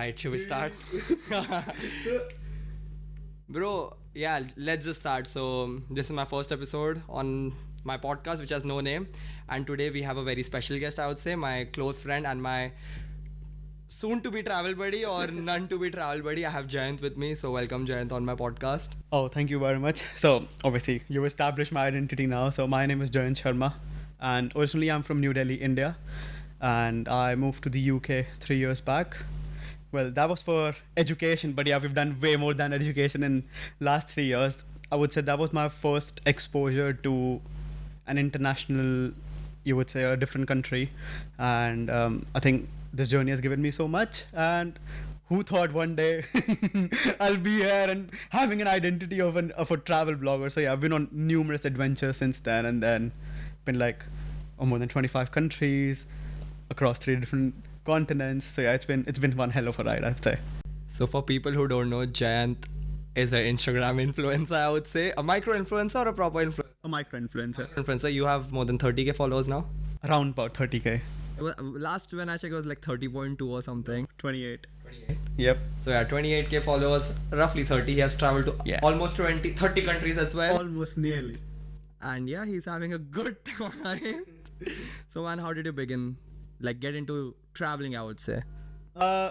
Alright, should we start? Bro, yeah, let's just start. So, this is my first episode on my podcast, which has no name. And today we have a very special guest, I would say, my close friend and my soon to be travel buddy or none to be travel buddy. I have Jayant with me. So, welcome, Jayant, on my podcast. Oh, thank you very much. So, obviously, you established my identity now. So, my name is Jayant Sharma, and originally I'm from New Delhi, India, and I moved to the UK 3 years back. Well, that was for education, but yeah, we've done way more than education in last 3 years. I would say that was my first exposure to an international, you would say, a different country, and I think this journey has given me so much. And who thought one day I'll be here and having an identity of a travel blogger? So yeah, I've been on numerous adventures since then, and then been like more than 25 countries across 3 different continents. So yeah, it's been one hell of a ride, I'd say. So, for people who don't know, Jayant is an Instagram influencer, I would say. A micro influencer or a proper influencer? A micro influencer, Influencer, you have more than 30k followers now. around about 30k, Well, last when I checked, it was like 30.2 or something. 28. 28. Yep, So yeah, 28k followers, roughly 30. He has traveled to Yeah. almost 30 countries as well. almost nearly. And yeah, he's having a good time. So man, how did you begin? Like get into traveling, I would say.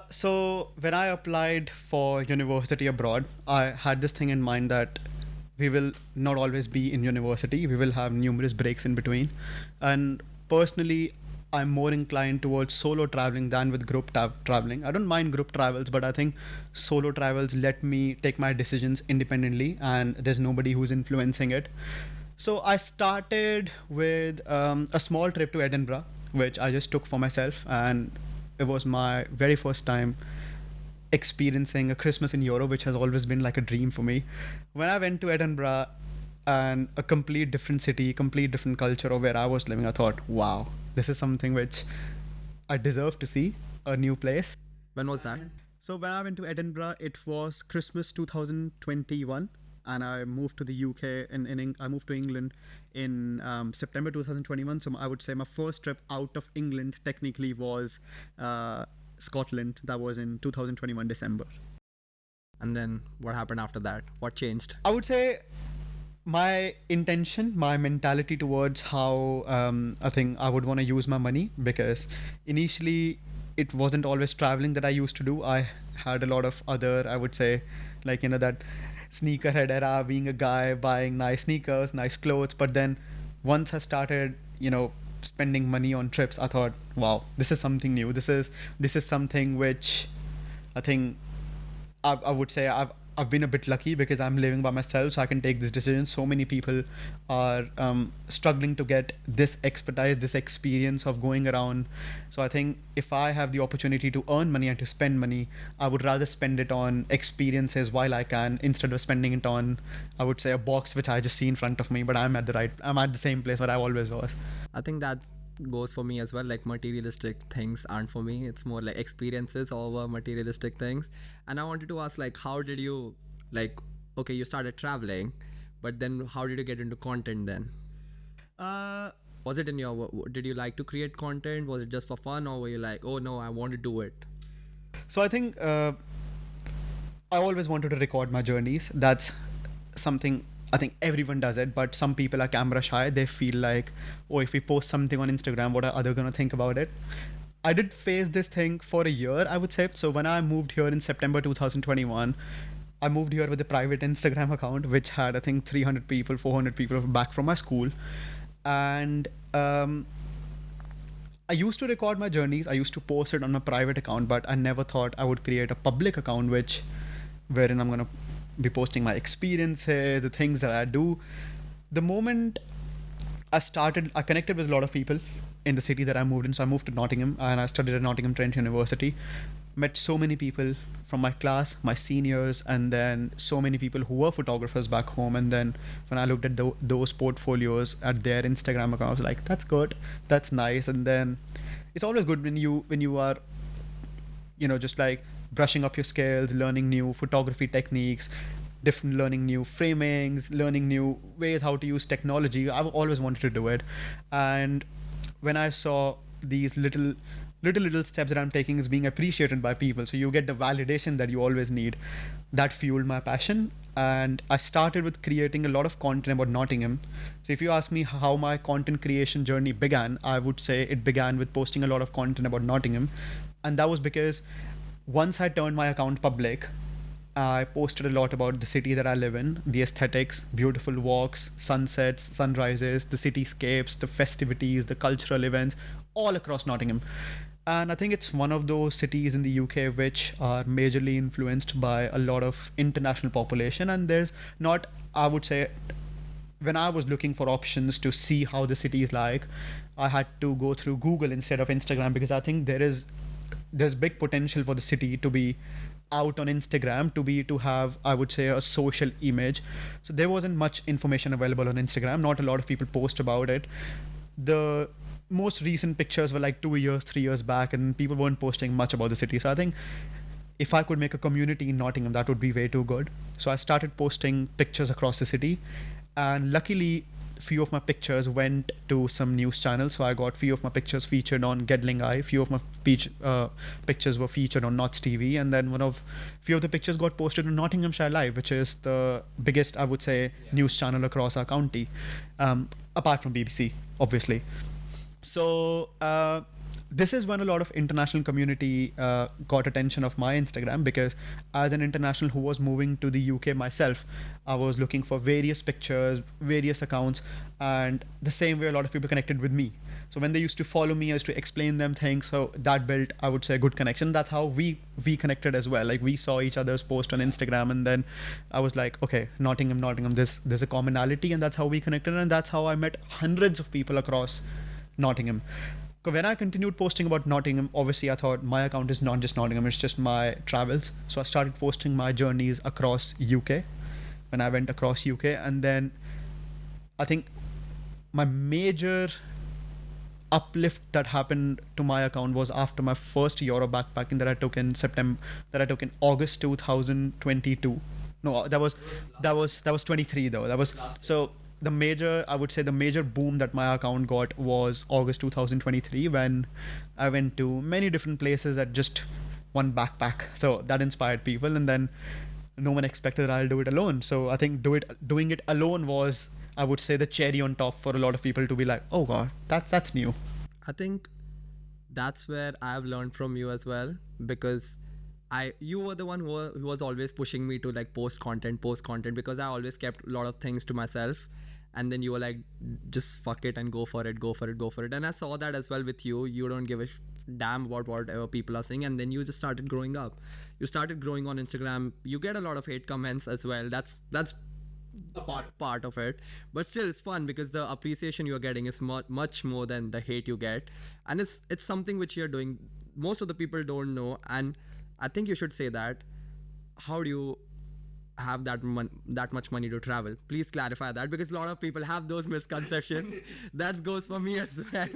So when I applied for university abroad, I had this thing in mind that we will not always be in university. We will have numerous breaks in between. And personally, I'm more inclined towards solo traveling than with group traveling. I don't mind group travels, but I think solo travels let me take my decisions independently and there's nobody who's influencing it. So I started with a small trip to Edinburgh, which I just took for myself, and it was my very first time experiencing a Christmas in Europe, which has always been like a dream for me. When I went to Edinburgh and a complete different city, complete different culture of where I was living, I thought, wow, this is something which I deserve to see, a new place. When was that? So when I went to Edinburgh, it was Christmas 2021, and I moved to the UK. I moved to England in September 2021. So I would say my first trip out of England technically was Scotland. That was in 2021 December. And then what happened after that? What changed? I would say my intention, my mentality towards how I think I would want to use my money, because initially it wasn't always traveling that I used to do. I had a lot of other, I would say, like, that sneakerhead era, being a guy buying nice sneakers, nice clothes. But then once I started, spending money on trips, I thought, wow, this is something new. This is something which I think I would say I've been a bit lucky, because I'm living by myself, so I can take this decision. So many people are struggling to get this expertise, this experience of going around. So I think if I have the opportunity to earn money and to spend money, I would rather spend it on experiences while I can, instead of spending it on, I would say, a box which I just see in front of me. But I'm at the same place where I always was. I think that goes for me as well. Like materialistic things aren't for me. It's more like experiences over materialistic things. And I wanted to ask, like, how did you, like, okay, you started traveling, but then how did you get into content then? Was it in your, did you like to create content? Was it just for fun, or were you like, oh no, I want to do it? So I think I always wanted to record my journeys. That's something, I think everyone does it, but some people are camera shy. They feel like, oh, if we post something on Instagram, what are others going to think about it? I did face this thing for a year, I would say. So when I moved here in September 2021, I moved here with a private Instagram account, which had, I think, 300 people, 400 people back from my school. And I used to record my journeys. I used to post it on my private account, but I never thought I would create a public account, wherein I'm going to be posting my experiences, the things that I do. The moment I connected with a lot of people in the city that I moved in. So I moved to Nottingham, and I studied at Nottingham Trent University. Met so many people from my class, my seniors, and then so many people who were photographers back home. And then when I looked at those portfolios at their Instagram accounts, I was like, that's good, that's nice. And then it's always good when you are, just like brushing up your skills, learning new photography techniques, learning new framings, learning new ways how to use technology. I've always wanted to do it. And when I saw these little little steps that I'm taking is being appreciated by people. So you get the validation that you always need. That fueled my passion. And I started with creating a lot of content about Nottingham. So if you ask me how my content creation journey began, I would say it began with posting a lot of content about Nottingham. And that was because once I turned my account public, I posted a lot about the city that I live in, the aesthetics, beautiful walks, sunsets, sunrises, the cityscapes, the festivities, the cultural events, all across Nottingham. And I think it's one of those cities in the UK which are majorly influenced by a lot of international population. And there's not, I would say, when I was looking for options to see how the city is like, I had to go through Google instead of Instagram, because I think there's big potential for the city to be out on Instagram, to have, I would say, a social image. So there wasn't much information available on Instagram. Not a lot of people post about it. The most recent pictures were like 2 years, 3 years back, and people weren't posting much about the city. So I think if I could make a community in Nottingham, that would be way too good. So I started posting pictures across the city, and luckily few of my pictures went to some news channels. So I got few of my pictures featured on Gedling Eye, few of my pictures were featured on Notts TV, and then few of the pictures got posted on Nottinghamshire Live, which is the biggest, I would say, news channel across our county, apart from BBC, obviously. So this is when a lot of international community got attention of my Instagram, because as an international who was moving to the UK myself, I was looking for various pictures, various accounts, and the same way a lot of people connected with me. So when they used to follow me, I used to explain them things. So that built, I would say, a good connection. That's how we connected as well. Like we saw each other's post on Instagram, and then I was like, okay, Nottingham, there's a commonality, and that's how we connected, and that's how I met hundreds of people across Nottingham. When I continued posting about Nottingham, obviously I thought my account is not just Nottingham, it's just my travels. So I started posting my journeys across UK when I went across UK. And then I think my major uplift that happened to my account was after my first Euro backpacking that I took in August 2022. No, that was 23 though. That was so I would say the major boom that my account got was August 2023, when I went to many different places at just one backpack. So that inspired people, and then no one expected that I'll do it alone. So I think doing it alone was, I would say, the cherry on top for a lot of people to be like, oh god, that's new. I think that's where I've learned from you as well, because you were the one who was always pushing me to like post content, because I always kept a lot of things to myself, and then you were like, just fuck it and go for it. And I saw that as well with you. You don't give a damn about whatever people are saying, and then you just started growing up. You started growing on Instagram. You get a lot of hate comments as well. That's a part of it, but still it's fun because the appreciation you're getting is much more than the hate you get, and it's something which you're doing. Most of the people don't know, and I think you should say that. How do you have that much money to travel? Please clarify that, because a lot of people have those misconceptions. That goes for me as well.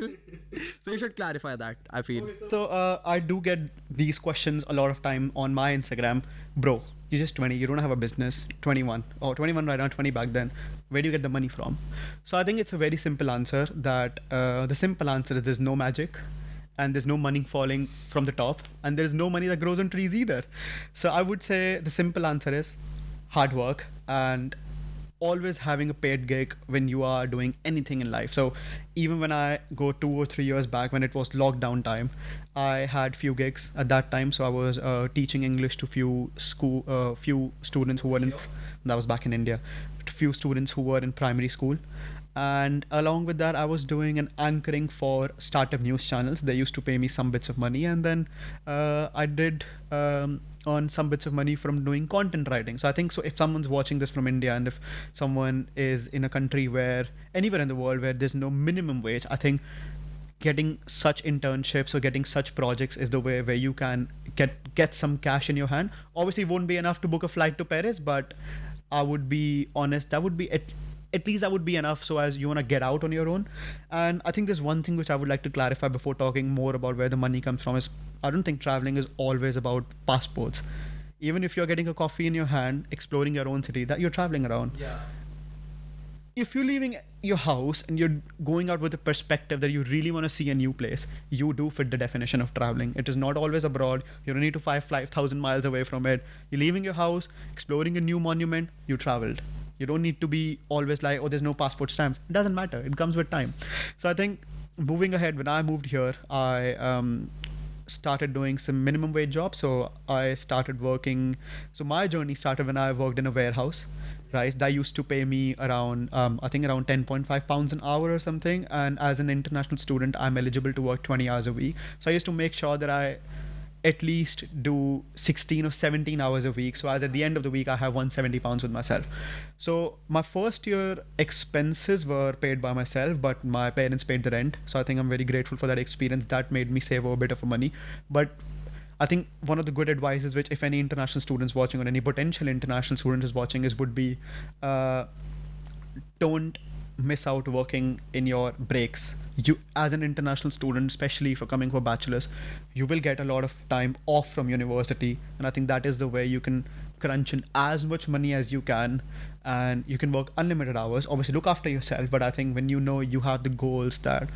So you should clarify that, I feel. So I do get these questions a lot of time on my Instagram. Bro, you're just 20, you don't have a business. 21 right now, 20 back then. Where do you get the money from? So I think it's a very simple answer, that the simple answer is there's no magic, and there's no money falling from the top, and there's no money that grows on trees either. So I would say the simple answer is hard work, and always having a paid gig when you are doing anything in life. So even when I go 2 or 3 years back, when it was lockdown time, I had few gigs at that time. So I was teaching English to few students who were that was back in India, few students who were in primary school. And along with that, I was doing an anchoring for startup news channels. They used to pay me some bits of money, and then I did earn some bits of money from doing content writing. So I think, so if someone's watching this from India, and if someone is in a country where, anywhere in the world where there's no minimum wage, I think getting such internships or getting such projects is the way where you can get some cash in your hand. Obviously, it won't be enough to book a flight to Paris, but I would be honest, that would be at least that would be enough, so as you want to get out on your own. And I think there's one thing which I would like to clarify before talking more about where the money comes from is, I don't think traveling is always about passports. Even if you're getting a coffee in your hand, exploring your own city, that you're traveling around. Yeah. If you're leaving your house and you're going out with the perspective that you really want to see a new place, you do fit the definition of traveling. It is not always abroad. You don't need to fly 5,000 miles away from it. You're leaving your house, exploring a new monument, you traveled. You don't need to be always like, oh, there's no passport stamps. It doesn't matter. It comes with time. So I think moving ahead, when I moved here, I started doing some minimum wage jobs. So I started working. So my journey started when I worked in a warehouse, right? That used to pay me around, I think around 10.5 pounds an hour or something. And as an international student, I'm eligible to work 20 hours a week. So I used to make sure that I at least do 16 or 17 hours a week. So as at the end of the week, I have 170 pounds with myself. So my first year expenses were paid by myself, but my parents paid the rent. So I think I'm very grateful for that experience. That made me save a bit of money. But I think one of the good advices, which if any international students watching or any potential international student is watching, is would be don't miss out working in your breaks. You, as an international student, especially if you're coming for bachelor's, you will get a lot of time off from university, and I think that is the way you can crunch in as much money as you can, and you can work unlimited hours. Obviously, look after yourself, but I think when you know you have the goals that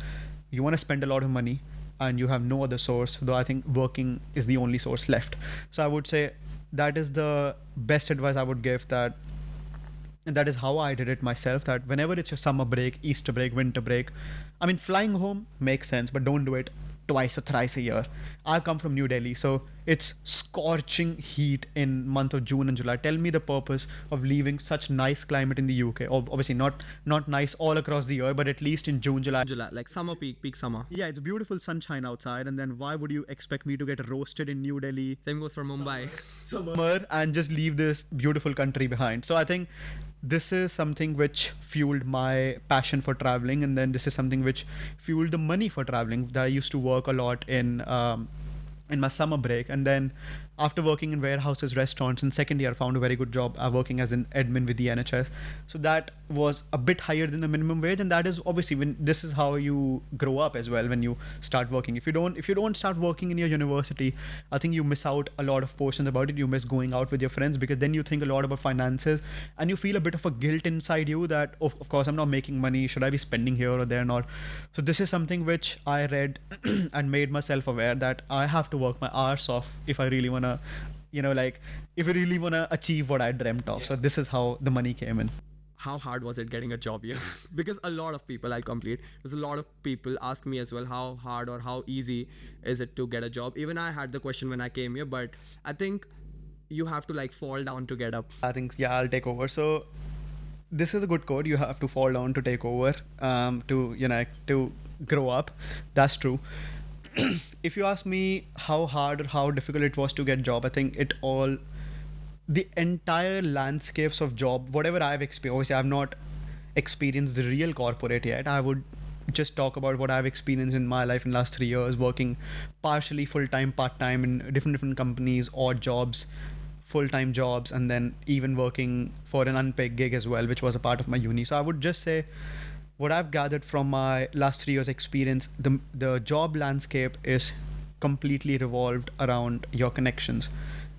you want to spend a lot of money and you have no other source, though I think working is the only source left. So I would say that is the best advice I would give, that and that is how I did it myself, that whenever it's your summer break, Easter break, winter break, I mean, flying home makes sense, but don't do it twice or thrice a year. I come from New Delhi, so it's scorching heat in month of June and July. Tell me the purpose of leaving such nice climate in the UK. Obviously not nice all across the year, but at least in June, July. July, like summer peak summer. Yeah, it's beautiful sunshine outside, and then why would you expect me to get roasted in New Delhi Same goes for Mumbai. summer and just leave this beautiful country behind? So I think this is something which fueled my passion for traveling, and then this is something which fueled the money for traveling. That I used to work a lot in my summer break, and then after working in warehouses, restaurants, in second year I found a very good job working as an admin with the NHS. So that was a bit higher than the minimum wage, and that is obviously when this is how you grow up as well when you start working. If you don't start working in your university, I think you miss out a lot of portions about it. You miss going out with your friends, because then you think a lot about finances and you feel a bit of a guilt inside you that of course I'm not making money, should I be spending here or there not. So this is something which I read and made myself aware that I have to work my arse off if I really want to, if I really want to achieve what I dreamt of. So this is how the money came in. How hard was it getting a job here? Because a lot of people, I'll complete, there's a lot of people ask me as well, how hard or how easy is it to get a job? Even I had the question when I came here, but I think you have to like fall down to get up. I think, yeah, I'll take over. So this is a good quote. You have to fall down to take over, to grow up. That's true. If you ask me how hard or how difficult it was to get job, I think the entire landscapes of job, whatever I've experienced, obviously I've not experienced the real corporate yet. I would just talk about what I've experienced in my life in the last 3 years, working partially full-time, part-time in different companies, odd jobs, full-time jobs, and then even working for an unpaid gig as well, which was a part of my uni. So I would just say what I've gathered from my last 3 years experience, the job landscape is completely revolved around your connections.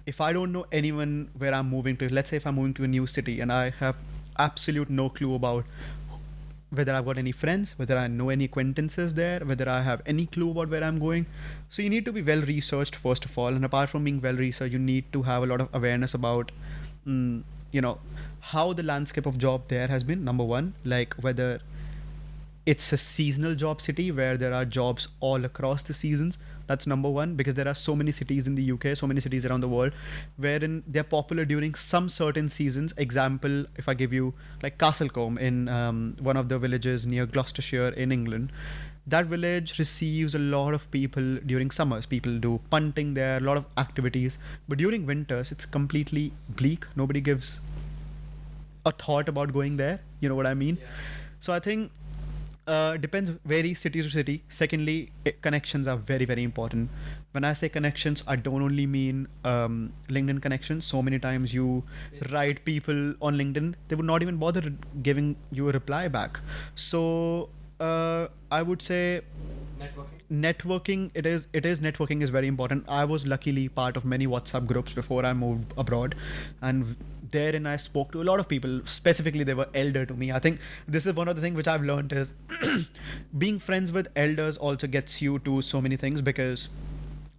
If I don't know anyone where I'm moving to, let's say if I'm moving to a new city and I have absolute no clue about whether I've got any friends, whether I know any acquaintances there, whether I have any clue about where I'm going. So you need to be well researched first of all, and apart from being well researched, you need to have a lot of awareness about how the landscape of job there has been. Number one, like whether it's a seasonal job city where there are jobs all across the seasons. That's number one, because there are so many cities in the UK, so many cities around the world, wherein they're popular during some certain seasons. Example, if I give you like Castlecombe in one of the villages near Gloucestershire in England, that village receives a lot of people during summers. People do punting there, a lot of activities. But during winters, it's completely bleak. Nobody gives a thought about going there. You know what I mean? Yeah. So I think depends, varies city to city. Secondly, connections are very, very important. When I say connections, I don't only mean LinkedIn connections. So many times you write people on LinkedIn, they would not even bother giving you a reply back. So I would say networking. It is networking is very important. I was luckily part of many WhatsApp groups before I moved abroad, and therein I spoke to a lot of people. Specifically, they were elder to me. I think this is one of the things which I've learned is being friends with elders also gets you to so many things because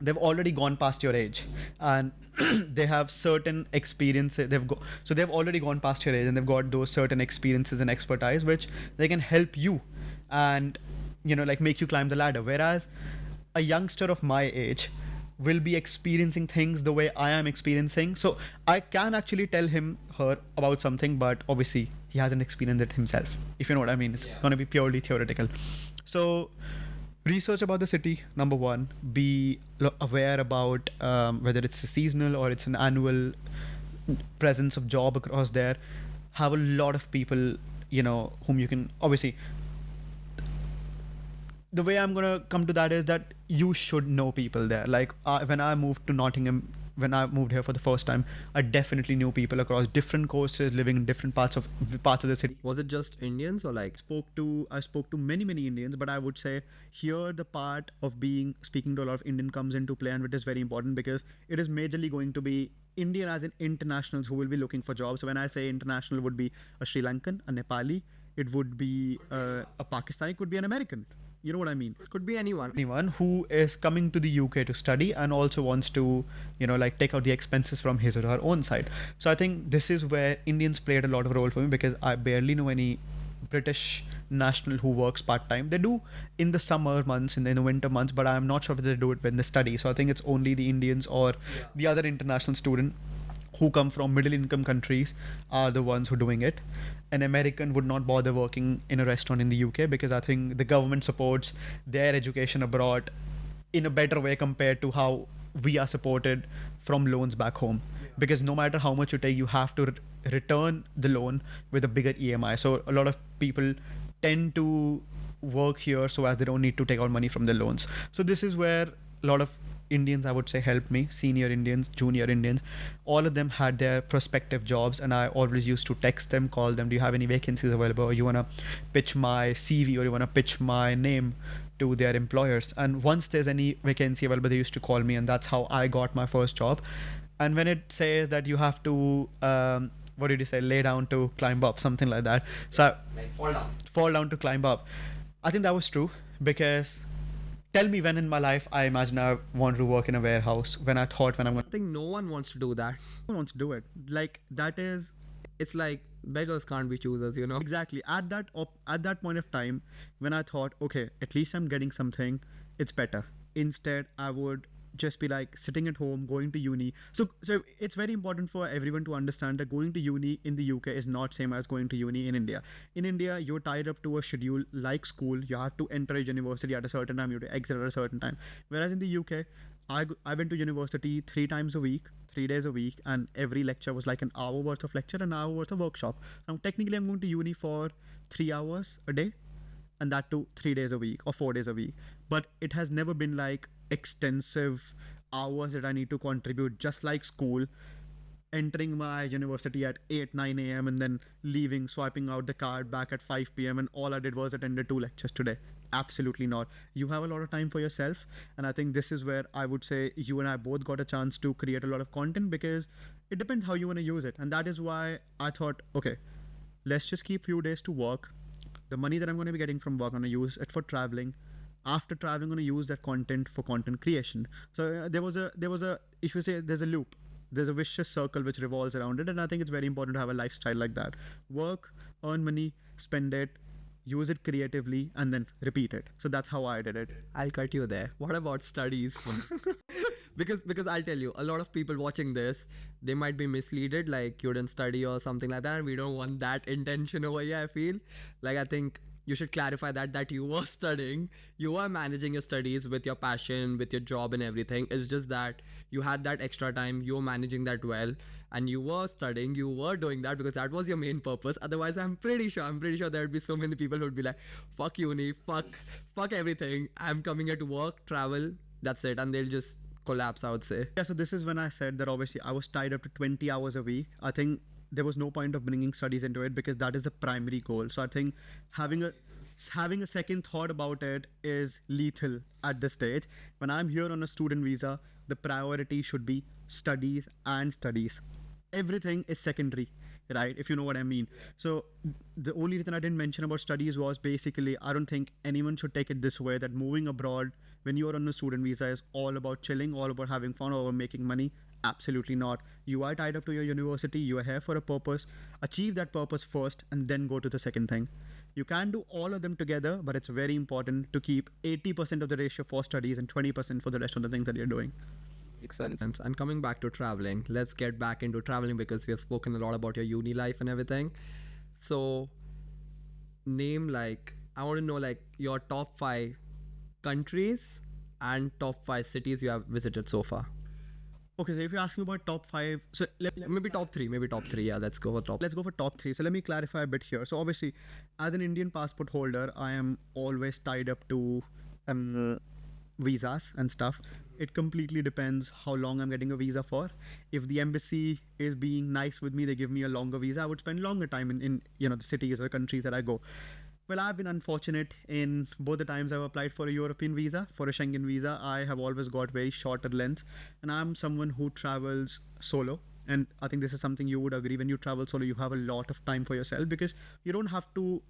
they've already gone past your age and they have certain experiences. They've already gone past your age and they've got those certain experiences and expertise which they can help you and like make you climb the ladder, whereas a youngster of my age will be experiencing things the way I am experiencing. So I can actually tell her about something, but obviously he hasn't experienced it himself, if you know what I mean. It's going to be purely theoretical. So research about the city, number one. Be aware about whether it's a seasonal or it's an annual presence of job across there. Have a lot of people whom you can obviously. The way I'm gonna come to that is that you should know people there. Like when I moved to Nottingham, when I moved here for the first time, I definitely knew people across different courses, living in different parts of the city. Was it just Indians or like? I spoke to many Indians, but I would say here the part of speaking to a lot of Indian comes into play, and it is very important because it is majorly going to be Indian as in internationals who will be looking for jobs. So when I say international, would be a Sri Lankan, a Nepali, it would be a Pakistani, it could be an American. You know what I mean? It could be anyone. Anyone who is coming to the UK to study and also wants to, like take out the expenses from his or her own side. So I think this is where Indians played a lot of role for me because I barely know any British national who works part-time. They do in the summer months and in the winter months, but I'm not sure if they do it when they study. So I think it's only the Indians or the other international student who come from middle income countries are the ones who are doing it. An American would not bother working in a restaurant in the UK because I think the government supports their education abroad in a better way compared to how we are supported from loans back home. Because no matter how much you take, you have to return the loan with a bigger EMI. So a lot of people tend to work here so as they don't need to take out money from their loans. So this is where a lot of Indians, I would say, helped me. Senior Indians, junior Indians, all of them had their prospective jobs, and I always used to text them, call them, do you have any vacancies available, or you want to pitch my CV, or you want to pitch my name to their employers. And once there's any vacancy available, they used to call me, and that's how I got my first job. And when it says that you have to what did you say, lay down to climb up, something like that, so Like fall down to climb up, I think that was true. Because tell me when in my life I imagine I wanted to work in a warehouse, when I thought when I'm going I think no one wants to do that. wants to do it. Like that is It's like beggars can't be choosers, exactly at that point of time when I thought, okay, at least I'm getting something, it's better. Instead, I would just be like sitting at home, going to uni. So it's very important for everyone to understand that going to uni in the UK is not same as going to uni in India. In India, you're tied up to a schedule like school. You have to enter a university at a certain time. You have to exit at a certain time. Whereas in the UK, I went to university 3 times a week, 3 days a week, and every lecture was like an hour worth of lecture, an hour worth of workshop. Now technically, I'm going to uni for 3 hours a day, and that too 3 days a week or 4 days a week. But it has never been like extensive hours that I need to contribute, just like school, entering my university at 8-9 a.m. and then leaving, swiping out the card back at 5 p.m. and all I did was attended 2 lectures today. Absolutely not. You have a lot of time for yourself, and I think this is where I would say you and I both got a chance to create a lot of content, because it depends how you want to use it. And that is why I thought, okay, let's just keep few days to work. The money that I'm going to be getting from work, I'm going to use it for traveling. After traveling, I'm going to use that content for content creation. So there was a if you say there's a loop, there's a vicious circle which revolves around it. And I think it's very important to have a lifestyle like that. Work, earn money, spend it, use it creatively, and then repeat it. So that's how I did it. I'll cut you there. What about studies? because I'll tell you, a lot of people watching this, they might be misleaded, like you didn't study or something like that, and we don't want that intention over here. I feel like, I think you should clarify that you were studying, you were managing your studies with your passion, with your job and everything. It's just that you had that extra time, you were managing that well, and you were studying, you were doing that because that was your main purpose. Otherwise, I'm pretty sure there would be so many people who would be like, fuck uni, fuck everything, I'm coming here to work, travel, that's it, and they'll just collapse, I would say. Yeah, so this is when I said that obviously I was tied up to 20 hours a week. I think there was no point of bringing studies into it because that is the primary goal. So I think having a having a second thought about it is lethal at this stage. When I'm here on a student visa, the priority should be studies and studies. Everything is secondary, right? If you know what I mean. So the only reason I didn't mention about studies was basically I don't think anyone should take it this way that moving abroad when you're on a student visa is all about chilling, all about having fun, all about making money. Absolutely not. You are tied up to your university, you are here for a purpose. Achieve that purpose first and then go to the second thing. You can do all of them together, but it's very important to keep 80% of the ratio for studies and 20% for the rest of the things that you're doing. Makes sense. And coming back to traveling, let's get back into traveling because we have spoken a lot about your uni life and everything. So, name like, I want to know like your top 5 countries and top 5 cities you have visited so far. Okay, so if you're asking about top 5, so Maybe top 3, maybe top 3. Yeah, let's go for top. let's go for top 3. So let me clarify a bit here. So obviously, as an Indian passport holder, I am always tied up to visas and stuff. It completely depends how long I'm getting a visa for. If the embassy is being nice with me, they give me a longer visa, I would spend longer time in the cities or countries that I go. Well, I've been unfortunate in both the times I've applied for a European visa, for a Schengen visa. I have always got very shorter length, and I'm someone who travels solo. And I think this is something you would agree. When you travel solo, you have a lot of time for yourself because you don't have to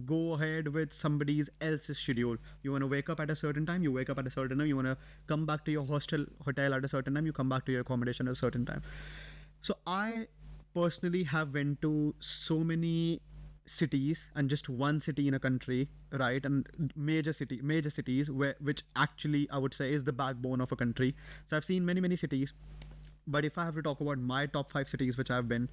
go ahead with somebody else's schedule. You want to wake up at a certain time, you wake up at a certain time. You want to come back to your hotel at a certain time, you come back to your accommodation at a certain time. So I personally have went to so many cities and just one city in a country, right? And major cities which actually I would say is the backbone of a country. So I've seen many cities, but if I have to talk about my top 5 cities which I've been,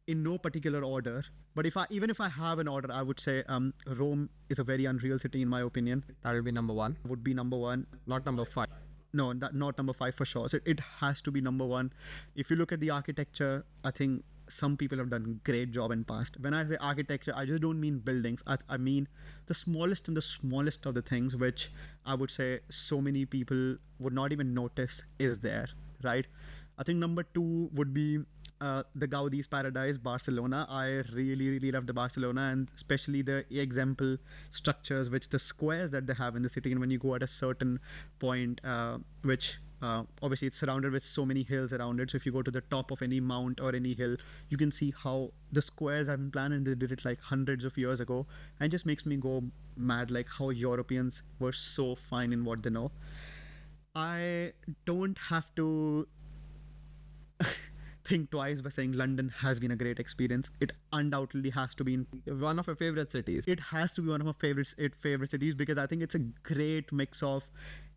in no particular order, but even if I have an order, I would say Rome is a very unreal city in my opinion. That will be number 1. Would be number 1. Not number 5. No, not number 5 for sure. So it has to be number 1. If you look at the architecture, I think some people have done a great job in past. When I say architecture, I just don't mean buildings. I mean the smallest and the smallest of the things, which I would say so many people would not even notice is there, right? I think number 2 would be the Gaudi's Paradise, Barcelona. I really love the Barcelona, and especially the example structures, which the squares that they have in the city. And when you go at a certain point, which obviously it's surrounded with so many hills around it. So if you go to the top of any mount or any hill, you can see how the squares have been planned, and they did it like hundreds of years ago. And it just makes me go mad, like how Europeans were so fine in what they know. I don't have to think twice by saying London has been a great experience. It undoubtedly has to be One of your favorite cities. it has to be one of my favorite cities because I think it's a great mix of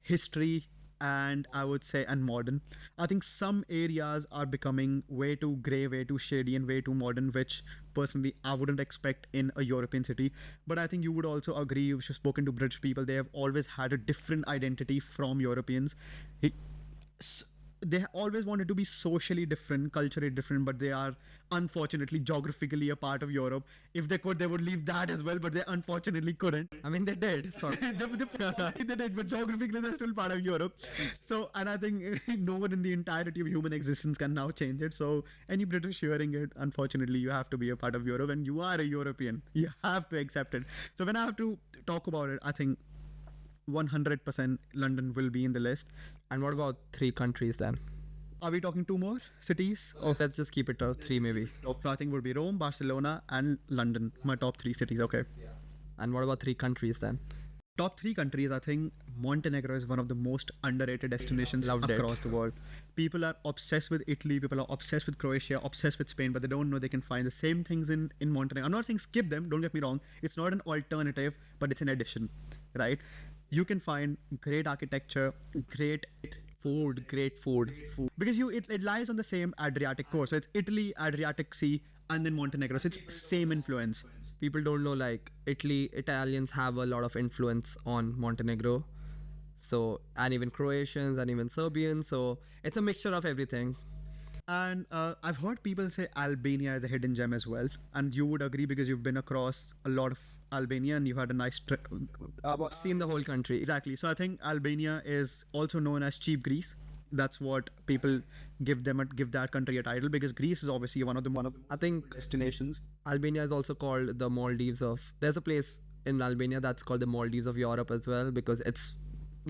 history and I would say and modern. I think some areas are becoming way too grey, way too shady, and way too modern, which personally I wouldn't expect in a European city. But I think you would also agree, you've spoken to British people, they have always had a different identity from Europeans. They always wanted to be socially different, culturally different, but they are unfortunately geographically a part of Europe. If they could, they would leave that as well, but they unfortunately couldn't. I mean, they did. Sorry. They did, but geographically they're still part of Europe. So, and I think no one in the entirety of human existence can now change it. So, any British hearing it, unfortunately, you have to be a part of Europe, and you are a European. You have to accept it. So, when I have to talk about it, I think 100% London will be in the list. And what about 3 countries then? Are we talking 2 more cities? Oh, let's just keep it to 3 maybe. So I think would be Rome, Barcelona, and London. My top 3 cities. Okay. And what about 3 countries then? Top 3 countries. I think Montenegro is one of the most underrated destinations across the world. People are obsessed with Italy. People are obsessed with Croatia, obsessed with Spain, but they don't know they can find the same things in Montenegro. I'm not saying skip them. Don't get me wrong. It's not an alternative, but it's an addition, right? You can find great architecture, great Food, great food. because it lies on the same Adriatic coast. So it's Italy, Adriatic Sea, and then Montenegro. So it's same influence. People don't know like Italians have a lot of influence on Montenegro. So, and even Croatians and even Serbians. So it's a mixture of everything. And I've heard people say Albania is a hidden gem as well. And you would agree because you've been across a lot of Albania and you've had a nice trip. Seen the whole country. Exactly. So I think Albania is also known as cheap Greece. That's what people give that country a title, because Greece is obviously one of the I think destinations. Albania is also called the Maldives of. There's a place in Albania that's called the Maldives of Europe as well, because it's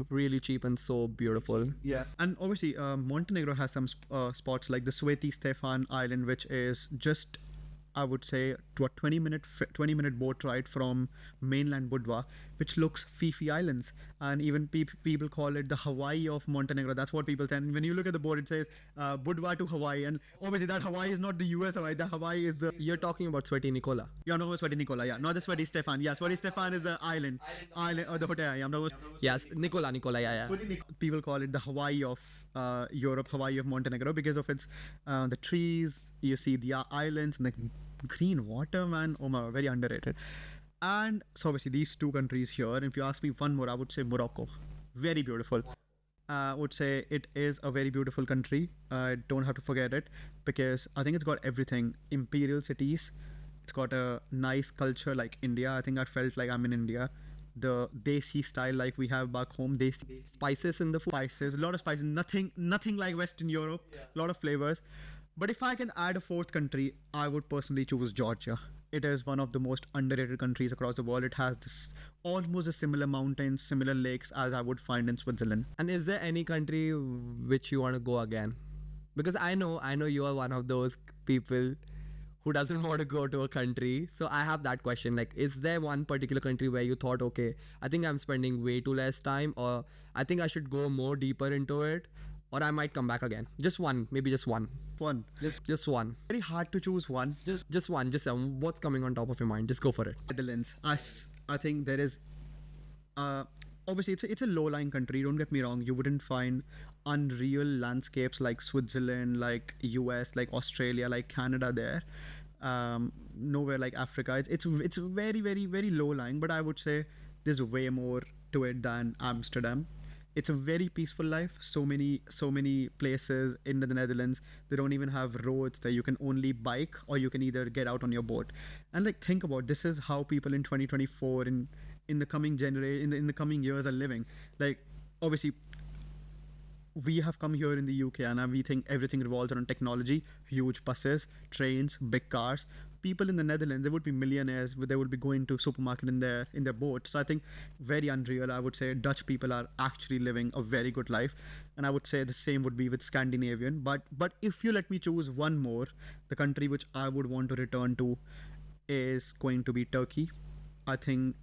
really cheap and so beautiful. Yeah, and obviously Montenegro has some spots like the Sveti Stefan Island, which is just, I would say, to a 20-minute boat ride from mainland Budva, which looks Fifi Islands, and even people call it the Hawaii of Montenegro. That's what people say. And when you look at the board, it says Budva to Hawaii, and obviously that Hawaii is not the US Hawaii. The Hawaii is the You're talking about Sveti Nikola. yeah, I'm talking about Sveti Nikola. Yeah, not the Sveti Stefan. Yeah, Sveti Stefan is the island or the hotel. Yeah, I'm talking about Yes, Nikola, yeah. people call it the Hawaii of Europe, Hawaii of Montenegro, because of its the trees. You see the islands and the green water, man. Oh my, very underrated. And so obviously these two countries here. And if you ask me one more, I would say Morocco. Very beautiful. I would say it is a very beautiful country. Don't have to forget it, because I think it's got everything. Imperial cities. It's got a nice culture like India. I think I felt like I'm in India. The desi style like we have back home. Desi Spices in the food. spices, a lot of spices. Nothing like Western Europe. A lot of flavors. But if I can add a fourth country, I would personally choose Georgia. It is one of the most underrated countries across the world. It has this almost a similar mountains, similar lakes as I would find in Switzerland. And is there any country which you want to go again? Because I know you are one of those people who doesn't want to go to a country. So I have that question. Like, is there one particular country where you thought, okay, I think I'm spending way too less time, or I think I should go more deeper into it, or I might come back again? Just one, maybe just one. One. Just one. Very hard to choose one. Just one. Just what's coming on top of your mind. Just go for it. Netherlands. I think there is. Obviously, it's a low-lying country. Don't get me wrong. You wouldn't find unreal landscapes like Switzerland, like US, like Australia, like Canada there. Nowhere like Africa. It's very very very low-lying. But I would say there's way more to it than Amsterdam. It's a very peaceful life. So many places in the Netherlands, they don't even have roads that you can only bike, or you can either get out on your boat. And like, think about, this is how people in 2024 in the coming generation, in the coming years are living. Like, obviously we have come here in the UK and we think everything revolves around technology, huge buses, trains, big cars. People in the Netherlands, they would be millionaires, they would be going to supermarket in their boat. So I think very unreal. I would say Dutch people are actually living a very good life, and I would say the same would be with Scandinavian. But if you let me choose one more, the country which I would want to return to is going to be Turkey. I think.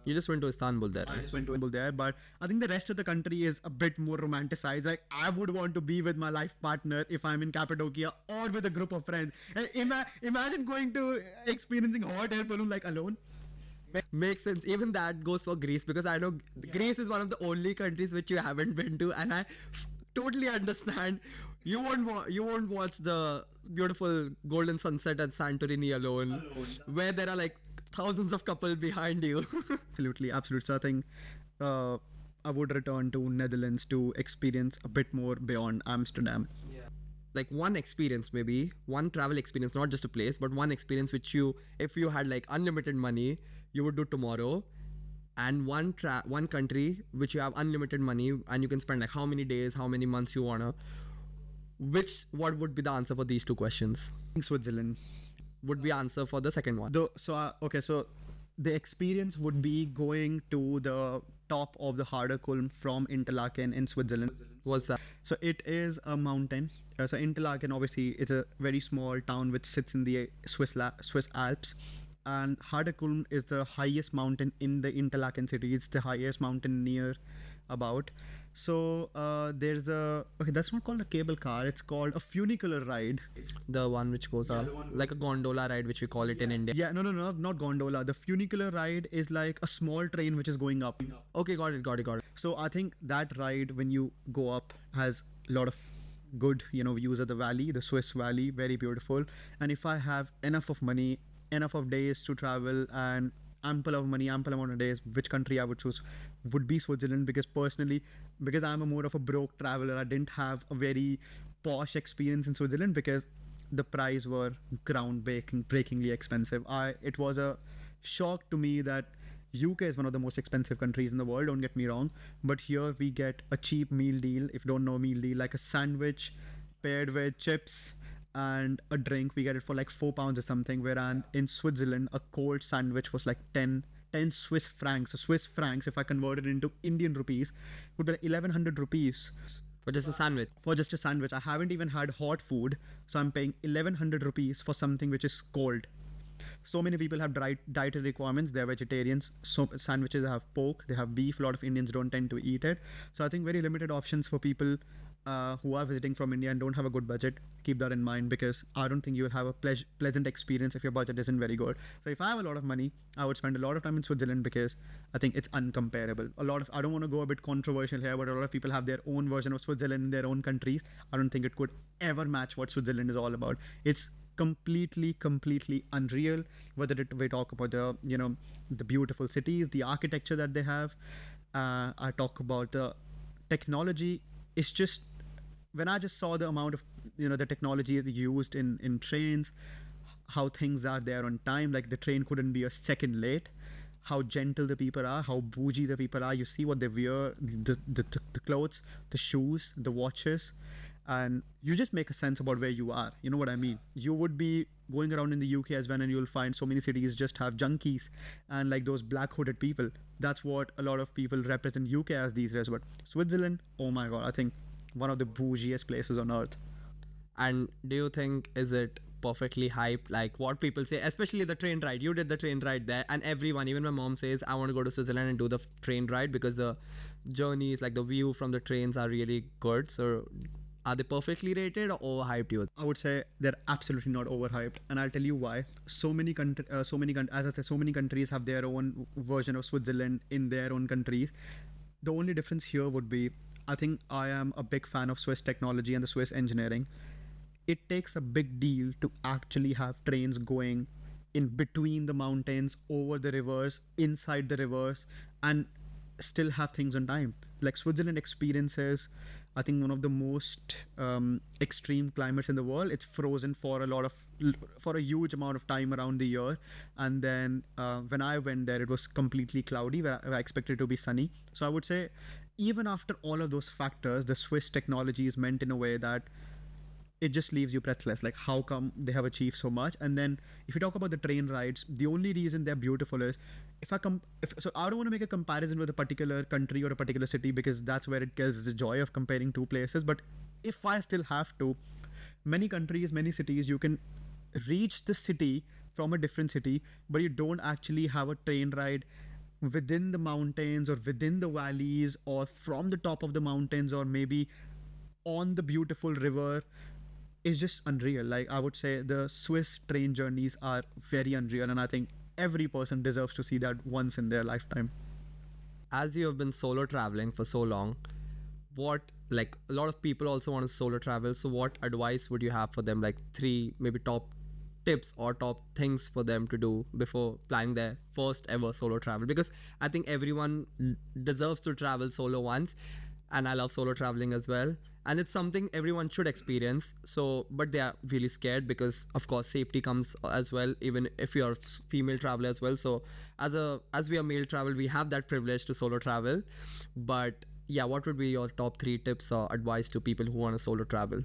You just went to Istanbul there, I right? just went to Istanbul there, but I think the rest of the country is a bit more romanticized. Like, I would want to be with my life partner if I'm in Cappadocia, or with a group of friends. And imagine going to experiencing hot air balloon like alone. Makes sense. Even that goes for Greece, because I know Greece is one of the only countries which you haven't been to, and I totally understand. You won't watch the beautiful golden sunset at Santorini alone, where there are like thousands of couples behind you. Absolutely. So I think I would return to Netherlands to experience a bit more beyond Amsterdam. Like one experience, maybe one travel experience, not just a place, but one experience which you, if you had like unlimited money, you would do tomorrow. And one country which you have unlimited money and you can spend like how many days, how many months you wanna. What would be the answer for these two questions? Switzerland. Would be answer for the second one. So the experience would be going to the top of the Harderkulm from Interlaken in Switzerland. What's that? So it is a mountain. So Interlaken obviously is a very small town which sits in the Swiss Alps, and Harderkulm is the highest mountain in the Interlaken city. It's the highest mountain near about. So there's that's not called a cable car. It's called a funicular ride. The one which goes up, like a gondola ride, which we call it in India. Yeah, no, not gondola. The funicular ride is like a small train which is going up. Okay, got it. So I think that ride, when you go up, has a lot of good, views of the valley, the Swiss valley, very beautiful. And if I have enough of money, enough of days to travel, and ample amount of days, which country I would choose would be Switzerland, because I'm a more of a broke traveler. I didn't have a very posh experience in Switzerland because the price were breakingly expensive. It was a shock to me that UK is one of the most expensive countries in the world, don't get me wrong, but here we get a cheap meal deal. If you don't know meal deal, like a sandwich paired with chips and a drink, we get it for like £4 or something, whereas in Switzerland a cold sandwich was like 10 10 Swiss francs. So Swiss francs, if I convert it into Indian rupees, would be 1100 rupees For just a sandwich. for just a sandwich. I haven't even had hot food, so I'm paying 1100 rupees for something which is cold. So many people have dietary requirements. They're vegetarians. So sandwiches have pork, they have beef. A lot of Indians don't tend to eat it. So I think very limited options for people who are visiting from India and don't have a good budget. Keep that in mind, because I don't think you'll have a pleasant experience if your budget isn't very good. So if I have a lot of money, I would spend a lot of time in Switzerland, because I think it's uncomparable. I don't want to go a bit controversial here, but a lot of people have their own version of Switzerland in their own countries. I don't think it could ever match what Switzerland is all about. It's completely unreal. Whether we talk about the beautiful cities, the architecture that they have, I talk about the technology. It's just, when I just saw the amount of the technology used in trains, how things are there on time, like the train couldn't be a second late, how gentle the people are, how bougie the people are. You see what they wear, the clothes, the shoes, the watches, and you just make a sense about where you are. You know what I mean? You would be going around in the UK as well, and you'll find so many cities just have junkies and like those black hooded people. That's what a lot of people represent UK as these days. But Switzerland, oh my god, I think one of the bougiest places on earth. And do you think, is it perfectly hyped, like what people say, especially the train ride? You did the train ride there, and everyone, even my mom, says I want to go to Switzerland and do the train ride because the journeys, like the view from the trains, are really good. So are they perfectly rated or overhyped, you? I would say they're absolutely not overhyped, and I'll tell you why. So many as I said, so many countries have their own version of Switzerland in their own countries. The only difference here would be, I think I am a big fan of Swiss technology and the Swiss engineering. It takes a big deal to actually have trains going in between the mountains, over the rivers, inside the rivers, and still have things on time. Like Switzerland experiences, I think, one of the most extreme climates in the world. It's frozen for a huge amount of time around the year, and then when I went there, it was completely cloudy, where I expected it to be sunny. So I would say, even after all of those factors, the Swiss technology is meant in a way that it just leaves you breathless. Like, how come they have achieved so much? And then if you talk about the train rides, the only reason they're beautiful is, so I don't want to make a comparison with a particular country or a particular city, because that's where it gets the joy of comparing two places. But if I still have to, many countries, many cities, you can reach the city from a different city, but you don't actually have a train ride within the mountains or within the valleys or from the top of the mountains or maybe on the beautiful river. Is just unreal. Like, I would say the Swiss train journeys are very unreal, and I think every person deserves to see that once in their lifetime. As you have been solo traveling for so long, what, like, a lot of people also want to solo travel, so what advice would you have for them, like 3 maybe top tips or top things for them to do before planning their first ever solo travel? Because I think everyone deserves to travel solo once, and I love solo traveling as well, and it's something everyone should experience. So, but they are really scared because, of course, safety comes as well, even if you're a female traveler as well. So as we are male travel, we have that privilege to solo travel. But yeah, what would be your top 3 tips or advice to people who want to solo travel?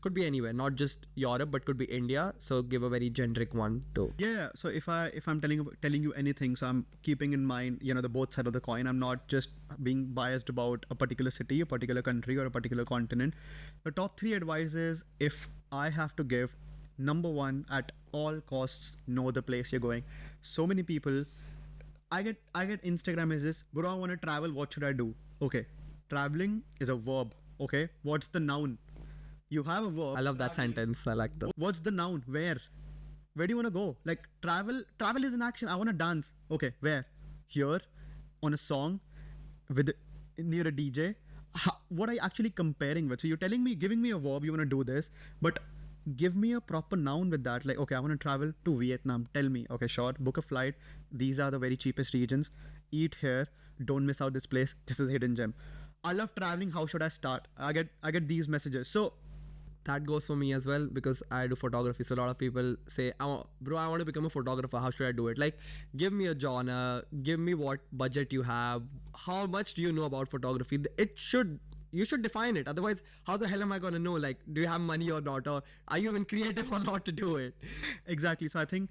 Could be anywhere, not just Europe, but could be India. So give a very generic one too. Yeah. So if I'm telling you anything, so I'm keeping in mind, the both side of the coin. I'm not just being biased about a particular city, a particular country, or a particular continent. The top 3 advices, if I have to give, number 1, at all costs, know the place you're going. So many people, I get Instagram messages, bro, I want to travel, what should I do? Okay, traveling is a verb. Okay, what's the noun? You have a verb. I love that sentence. I like that. What's the noun? Where do you want to go? Like, travel is an action. I want to dance. Okay, where? Here, on a song, near a DJ. What are you actually comparing with? So you're giving me a verb, you want to do this, but give me a proper noun with that. Like, okay, I want to travel to Vietnam. Tell me. Okay, sure. Book a flight. These are the very cheapest regions. Eat here. Don't miss out this place. This is a hidden gem. I love traveling. How should I start? I get these messages. So that goes for me as well, because I do photography. So a lot of people say, bro, I want to become a photographer. How should I do it? Like, give me a genre, give me what budget you have, how much do you know about photography? You should define it. Otherwise, how the hell am I going to know? Like, do you have money or not? Or are you even creative or not to do it? Exactly. So I think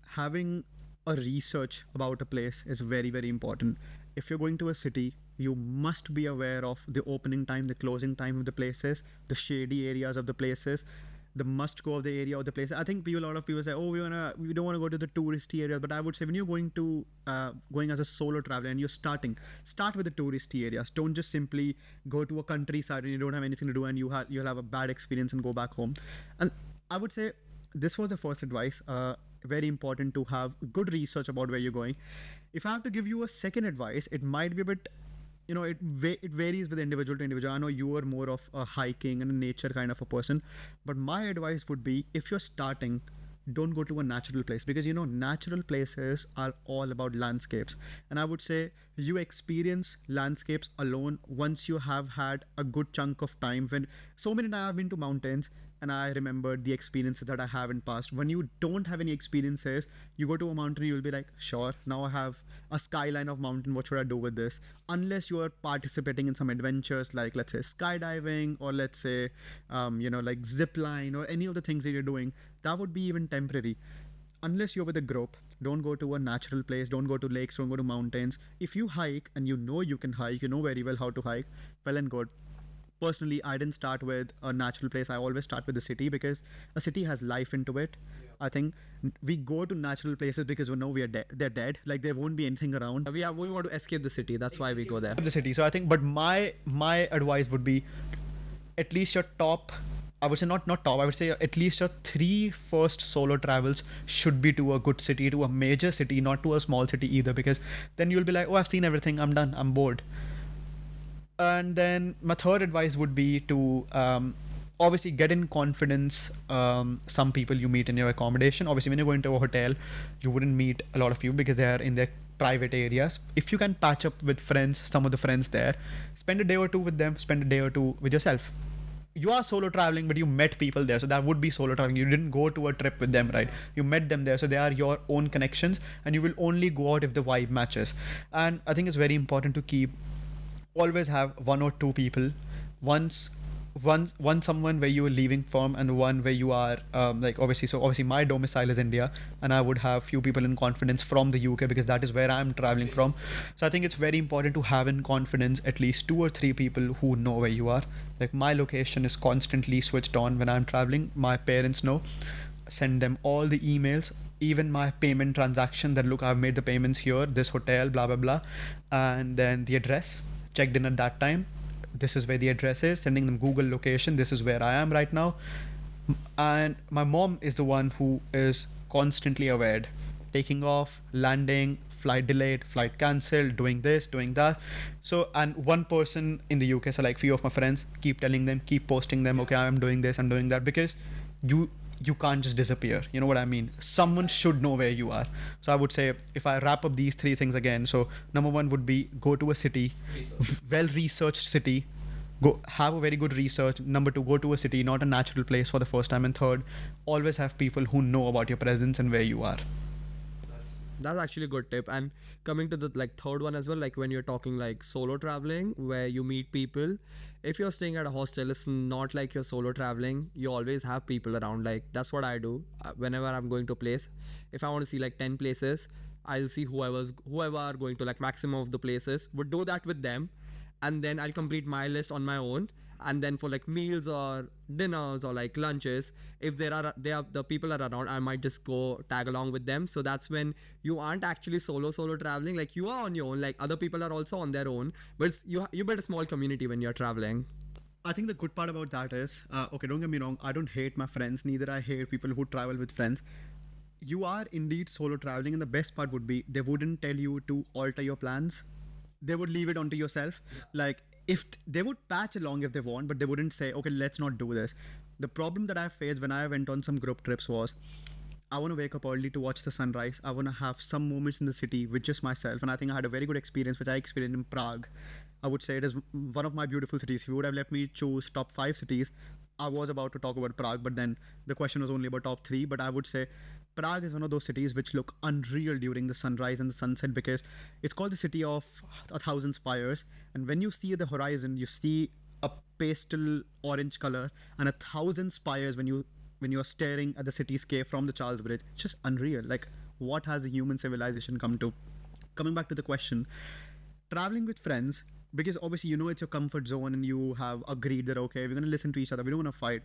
having a research about a place is very, very important. If you're going to a city, you must be aware of the opening time, the closing time of the places, the shady areas of the places, the must go of the area of the place. I think a lot of people say, oh, we don't want to go to the touristy areas. But I would say when you're going as a solo traveler and you're start with the touristy areas. Don't just simply go to a countryside and you don't have anything to do and you'll have a bad experience and go back home. And I would say this was the first advice. Very important to have good research about where you're going. If I have to give you a second advice, it might be a bit, it varies with individual to individual. I know you are more of a hiking and a nature kind of a person, but my advice would be, if you're starting, don't go to a natural place, because natural places are all about landscapes, and I would say you experience landscapes alone once you have had a good chunk of time. When so many times I've been to mountains and I remembered the experiences that I have in past. When you don't have any experiences, you go to a mountain, you'll be like, sure, now I have a skyline of mountain, what should I do with this? Unless you are participating in some adventures, like let's say skydiving, or let's say like zip line, or any of the things that you're doing, that would be even temporary. Unless you're with a group, don't go to a natural place, don't go to lakes, don't go to mountains. If you hike and you can hike, you know very well how to hike, well and good. Personally, I didn't start with a natural place. I always start with the city, because a city has life into it. I think we go to natural places because we know they're dead. Like there won't be anything around. We want to escape the city. That's why we go there. The city. So I think, but my advice would be, at least your top, I would say not top, I would say at least your 3 first solo travels should be to a good city, to a major city, not to a small city either, because then you'll be like, oh, I've seen everything, I'm done, I'm bored. And then my third advice would be to obviously get in confidence some people you meet in your accommodation. Obviously, when you're going to a hotel, you wouldn't meet a lot of people because they are in their private areas. If you can patch up with friends, some of the friends there, spend a day or two with them, spend a day or two with yourself. You are solo traveling, but you met people there, so that would be solo traveling. You didn't go to a trip with them, right? You met them there, so they are your own connections, and you will only go out if the vibe matches. And I think it's very important to always have 1 or 2 people, one someone where you are leaving from, and one where you are obviously my domicile is India, and I would have few people in confidence from the UK, because that is where I'm traveling from. So I think it's very important to have in confidence at least 2 or 3 people who know where you are. Like my location is constantly switched on when I'm traveling. My parents know, send them all the emails, even my payment transaction, that look, I've made the payments here, this hotel, blah blah blah, and then the address, checked in at that time, this is where the address is, sending them Google location, this is where I am right now. And my mom is the one who is constantly aware, taking off, landing, flight delayed, flight cancelled, doing this, doing that. So, and one person in the UK, so like few of my friends, keep telling them, keep posting them, okay, I'm doing this, I'm doing that, because you can't just disappear. You know what I mean? Someone should know where you are. So I would say, if I wrap up these 3 things again, so number 1 would be, go to a city, well-researched city, go have a very good research. Number 2, go to a city, not a natural place for the first time. And third, always have people who know about your presence and where you are. That's actually a good tip. And coming to the third one as well, like when you're talking like solo traveling where you meet people, if you're staying at a hostel, it's not like you're solo traveling. You always have people around. Like that's what I do whenever I'm going to a place. If I want to see like 10 places, I'll see whoever are going to like maximum of the places, would do that with them, and then I'll complete my list on my own. And then for like meals or dinners or like lunches, if the people are around, I might just go tag along with them. So that's when you aren't actually solo traveling. Like you are on your own. Like other people are also on their own, but you build a small community when you're traveling. I think the good part about that is, okay, don't get me wrong, I don't hate my friends, neither I hate people who travel with friends. You are indeed solo traveling, and the best part would be, they wouldn't tell you to alter your plans. They would leave it onto yourself. Like, if they would patch along if they want, but they wouldn't say, okay, let's not do this. The problem that I faced when I went on some group trips was, I want to wake up early to watch the sunrise. I want to have some moments in the city with just myself. And I think I had a very good experience, which I experienced in Prague. I would say it is one of my beautiful cities. If you would have let me choose top 5 cities, I was about to talk about Prague, but then the question was only about top 3. But I would say Prague is one of those cities which look unreal during the sunrise and the sunset, because it's called the city of 1,000 spires. And when you see the horizon, you see a pastel orange color and 1,000 spires when you're staring at the cityscape from the Charles Bridge. It's just unreal. Like, what has the human civilization come to? Coming back to the question, traveling with friends, because obviously you know it's your comfort zone and you have agreed that okay, we're going to listen to each other, we don't want to fight.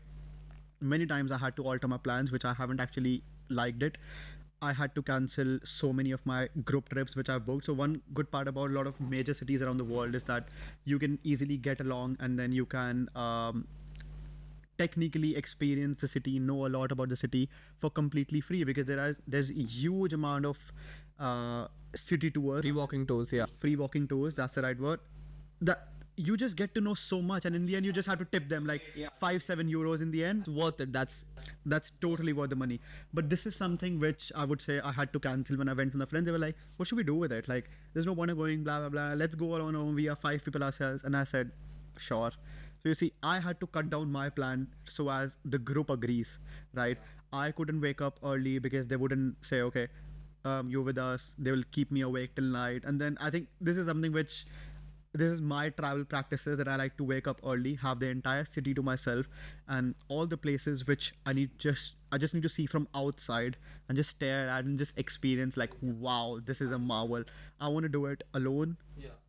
Many times I had to alter my plans, which I haven't actually liked it. I had to cancel so many of my group trips which I've booked. So one good part about a lot of major cities around the world is that you can easily get along, and then you can technically experience the city, know a lot about the city for completely free, because there's a huge amount of city tours, Free walking tours, yeah. free walking tours. That's the right word. That you just get to know so much, and in the end you just have to tip them like Yeah. 5-7 euros in the end. It's worth it. That's totally worth the money. But this is something which I would say I had to cancel when I went with my friends. They were like, what should we do with it? Like, there's no point of going, blah, blah, blah. Let's go alone. We are 5 people ourselves. And I said, sure. So you see, I had to cut down my plan so as the group agrees, right? I couldn't wake up early because they wouldn't say, okay, you're with us. They will keep me awake till night. And then I think this is something which, this is my travel practices, that I like to wake up early, have the entire city to myself, and all the places which I just need to see from outside and just stare at and just experience like, wow, this is a marvel. I want to do it alone,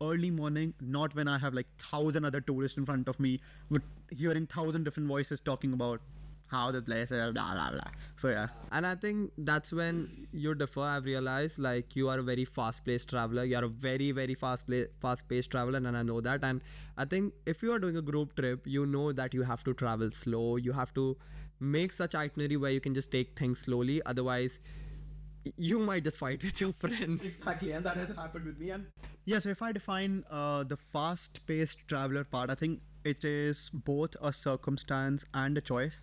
early morning, not when I have like 1,000 other tourists in front of me with hearing 1,000 different voices talking about how the place is, blah blah blah. So yeah. And I think that's when you differ. I've realized like you are a very fast-paced traveler. You are a very, very fast-paced traveler, and I know that. And I think if you are doing a group trip, you know that you have to travel slow. You have to make such itinerary where you can just take things slowly. Otherwise, you might just fight with your friends. Exactly, and that has happened with me. And yeah, so if I define the fast-paced traveler part, I think it is both a circumstance and a choice.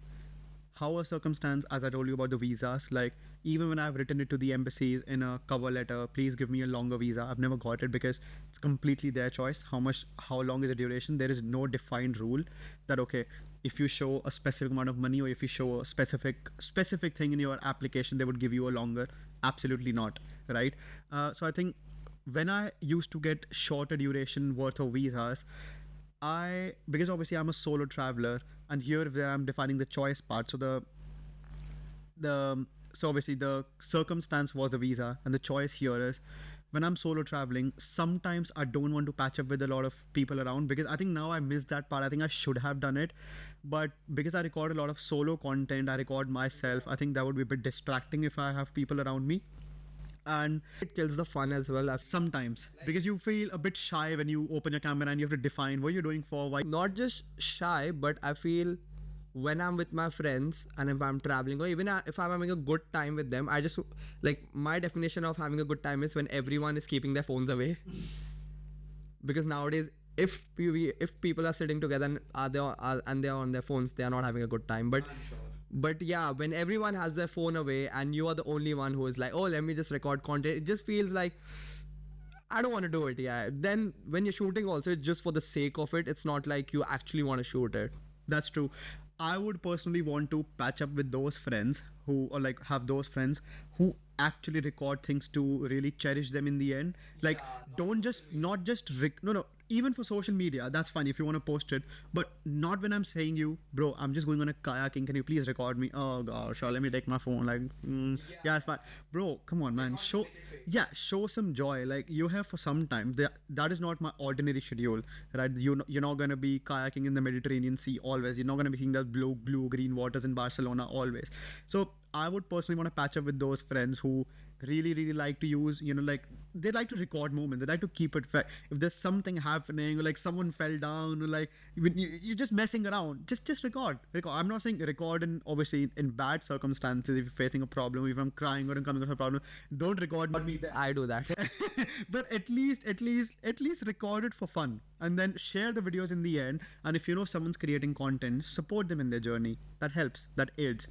How a circumstance, as I told you about the visas, like even when I've written it to the embassies in a cover letter, please give me a longer visa, I've never got it because it's completely their choice. How long is the duration? There is no defined rule that okay, if you show a specific amount of money or if you show a specific thing in your application, they would give you a longer. Absolutely not, right? So I think when I used to get shorter duration worth of visas, because obviously I'm a solo traveler, and here where I'm defining the choice part. So so obviously the circumstance was the visa, and the choice here is when I'm solo traveling, sometimes I don't want to patch up with a lot of people around, because I think now I missed that part. I think I should have done it, but because I record a lot of solo content, I record myself, I think that would be a bit distracting if I have people around me. And It kills the fun as well. sometimes because you feel a bit shy when you open your camera and you have to define what you're doing for, why. Not just shy, but I feel when I'm with my friends and if I'm traveling or even if I'm having a good time with them, I just like my definition of having a good time is when everyone is keeping their phones away. Because nowadays, if people are sitting together and they're on their phones, they are not having a good time. But yeah, when everyone has their phone away and you are the only one who is like, oh, let me just record content, it just feels like I don't want to do it. Yeah. Then when you're shooting also, it's just for the sake of it. It's not like you actually want to shoot it. That's true. I would personally want to patch up with those friends who, or like have those friends who actually record things to really cherish them in the end. Like, don't just, not just, no, even for social media, that's fine if you want to post it, but not when I'm saying you, bro, I'm just going on a kayaking, can you please record me? Oh gosh, let me take my phone. Like, yeah, it's fine. Bro, come on, man. Show some joy. Like, you're here for some time. That is not my ordinary schedule, right? You're not going to be kayaking in the Mediterranean Sea always. You're not going to be seeing the blue, green waters in Barcelona always. So I would personally want to patch up with those friends who really like to use, like they like to record moments, they like to keep it fair. If there's something happening, or like someone fell down, or like you're just messing around, just record. I'm not saying record in obviously in bad circumstances. If you're facing a problem, if I'm crying or I'm coming with a problem, don't record me there. I do that. But at least record it for fun, and then share the videos in the end. And if you know someone's creating content, support them in their journey. That helps, that aids.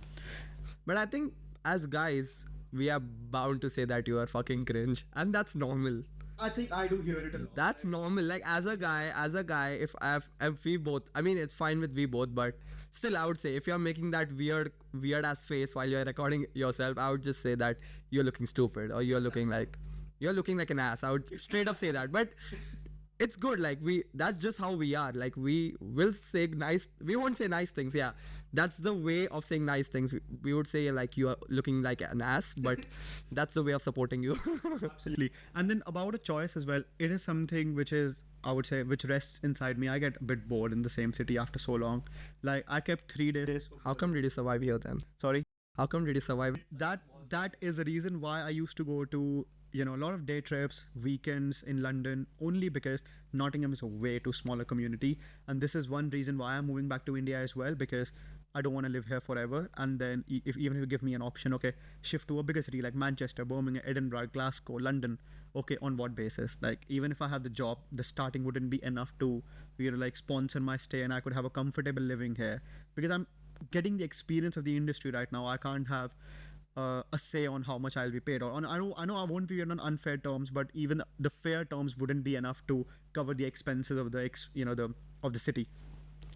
But I think as guys, we are bound to say that you are fucking cringe, and that's normal. I think I do hear it a lot. That's normal. Like as a guy, if we both, I mean, it's fine with we both, but still, I would say if you're making that weird ass face while you're recording yourself, I would just say that you're looking stupid or you're looking like an ass. I would straight up say that. But it's good. Like that's just how we are. Like we won't say nice things. Yeah, that's the way of saying nice things. We would say like you are looking like an ass, but that's the way of supporting you. Absolutely. And then about a choice as well, it is something which is, I would say, which rests inside me. I get a bit bored in the same city after so long. Like I kept 3 days. How come did you survive here then? Sorry. How come did you survive? That is the reason why I used to go to, you know, a lot of day trips, weekends in London, only because Nottingham is a way too smaller community, and this is one reason why I'm moving back to India as well, because I don't want to live here forever. And then if even if you give me an option, okay, shift to a bigger city like Manchester, Birmingham, Edinburgh, Glasgow, London, okay, on what basis? Like even if I have the job, the starting wouldn't be enough to, you know, like sponsor my stay, and I could have a comfortable living here because I'm getting the experience of the industry right now. I can't have a say on how much I'll be paid. Or I know I won't be paid on unfair terms, but even the fair terms wouldn't be enough to cover the expenses of the city.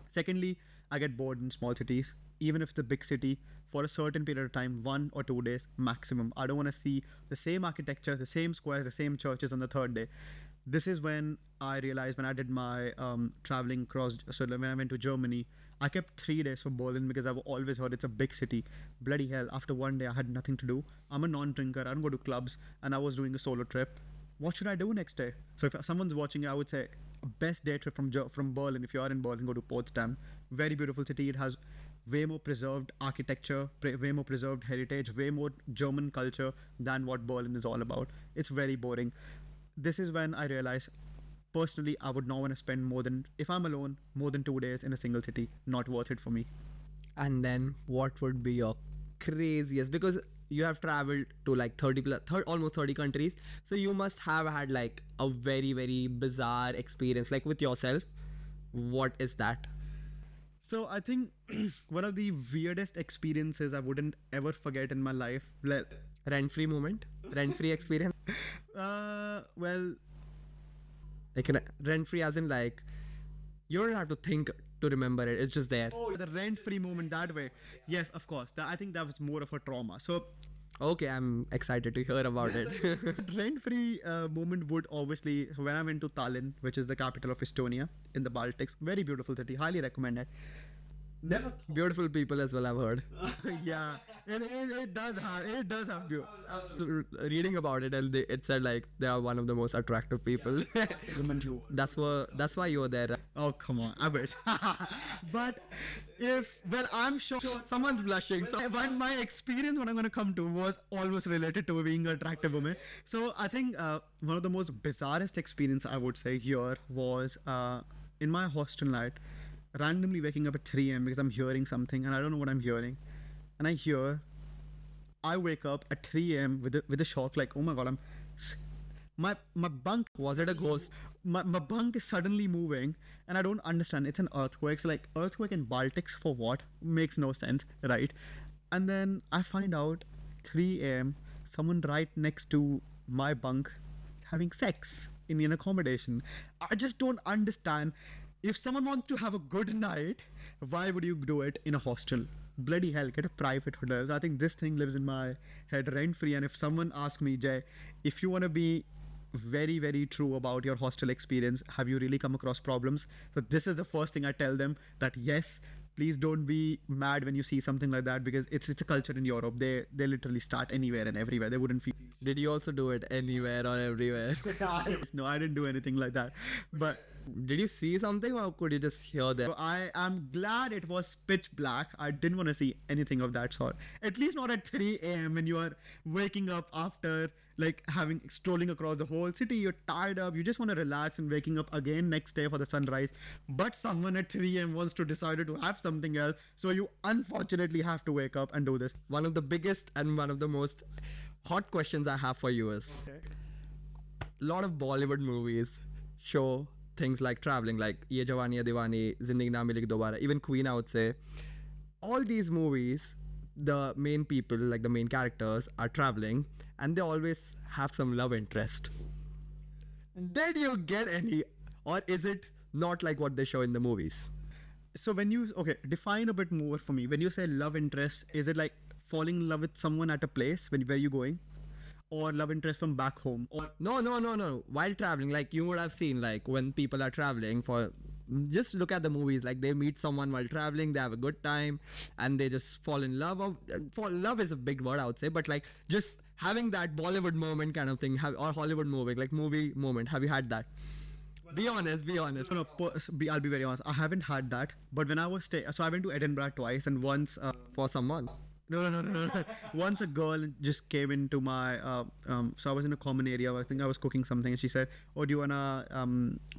Secondly, I get bored in small cities. Even if it's a big city, for a certain period of time, 1 or 2 days maximum. I don't want to see the same architecture, the same squares, the same churches on the third day. This is when I realized when I did my traveling across. So when I went to Germany, I kept 3 days for Berlin because I've always heard it's a big city. Bloody hell! After one day, I had nothing to do. I'm a non-drinker. I don't go to clubs, and I was doing a solo trip. What should I do next day? So if someone's watching, I would say best day trip from Berlin. If you are in Berlin, go to Potsdam. Very beautiful city. It has way more preserved architecture, way more preserved heritage, way more German culture than what Berlin is all about. It's very boring. This is when I realized personally I would not want to spend more than, if I'm alone, more than 2 days in a single city. Not worth it for me. And then what would be your craziest? Because you have traveled to like 30 plus, almost 30 countries. So you must have had like a very, very bizarre experience, like with yourself. What is that? So I think one of the weirdest experiences I wouldn't ever forget in my life. Rent free moment? Rent free experience? Well, Like rent free, as in like you don't have to think to remember it, it's just there. oh, the rent-free moment that way. Yes, of course. I think that was more of a trauma. So Okay, I'm excited to hear about it. rent-free moment would obviously, when I went to Tallinn, which is the capital of Estonia in the Baltics, very beautiful city, highly recommend it. Never. Beautiful people as well, I've heard. Yeah, it does have beauty. Reading about it, and it said like they are one of the most attractive people. That's why you were there. Right? Oh come on, I wish. But I'm sure Someone's blushing. So but my experience when I'm going to come to was almost related to being an attractive woman. So I think one of the most bizarrest experience I would say here was in my hostel night, randomly waking up at 3 a.m. because I'm hearing something and I don't know what I'm hearing, and I wake up at 3 a.m. with a shock, like, oh my god, my bunk, was it a ghost? my bunk is suddenly moving, and I don't understand. It's an earthquake. So like, earthquake in Baltics for what? Makes no sense, right? And then I find out 3 a.m. someone right next to my bunk having sex in an accommodation. I just don't understand. If someone wants to have a good night, why would you do it in a hostel? Bloody hell, get a private hotel. So I think this thing lives in my head rent free. And if someone asks me, Jay, if you want to be very, very true about your hostel experience, have you really come across problems? So this is the first thing I tell them, that yes, please don't be mad when you see something like that, because it's a culture in Europe. They literally start anywhere and everywhere. They wouldn't feel. Did you also do it anywhere or everywhere? No, I didn't do anything like that. But Did you see something or could you just hear them? so I am glad it was pitch black. I didn't want to see anything of that sort. At least not at 3 a.m. when you are waking up after like having strolling across the whole city. You're tired up. You just want to relax and waking up again next day for the sunrise. But someone at 3 a.m. wants to decide to have something else. So you unfortunately have to wake up and do this. One of the biggest and one of the most hot questions I have for you is a lot of Bollywood movies show things like traveling, like Ye Jawani Hai Diwani, Zindagi Na Milegi Dobara, even Queen, I would say. All these movies, the main people, like the main characters, are traveling and they always have some love interest. Did you get any, or is it not like what they show in the movies? So when you, okay, define a bit more for me. When you say love interest, is it like falling in love with someone at a place where you're going? or love interest from back home, or No. While traveling, like you would have seen, like when people are traveling for, just look at the movies. Like they meet someone while traveling, they have a good time, and they just fall in love. Fall love is a big word, I would say, but like just having that Bollywood moment kind of thing, or Hollywood movie moment. Have you had that? Be honest. Be honest. no, I'll be very honest. I haven't had that, but when I was so I went to Edinburgh twice, and once. For someone. No. Once a girl just came into my, so I was in a common area. I think I was cooking something, and she said, "Oh, do you wanna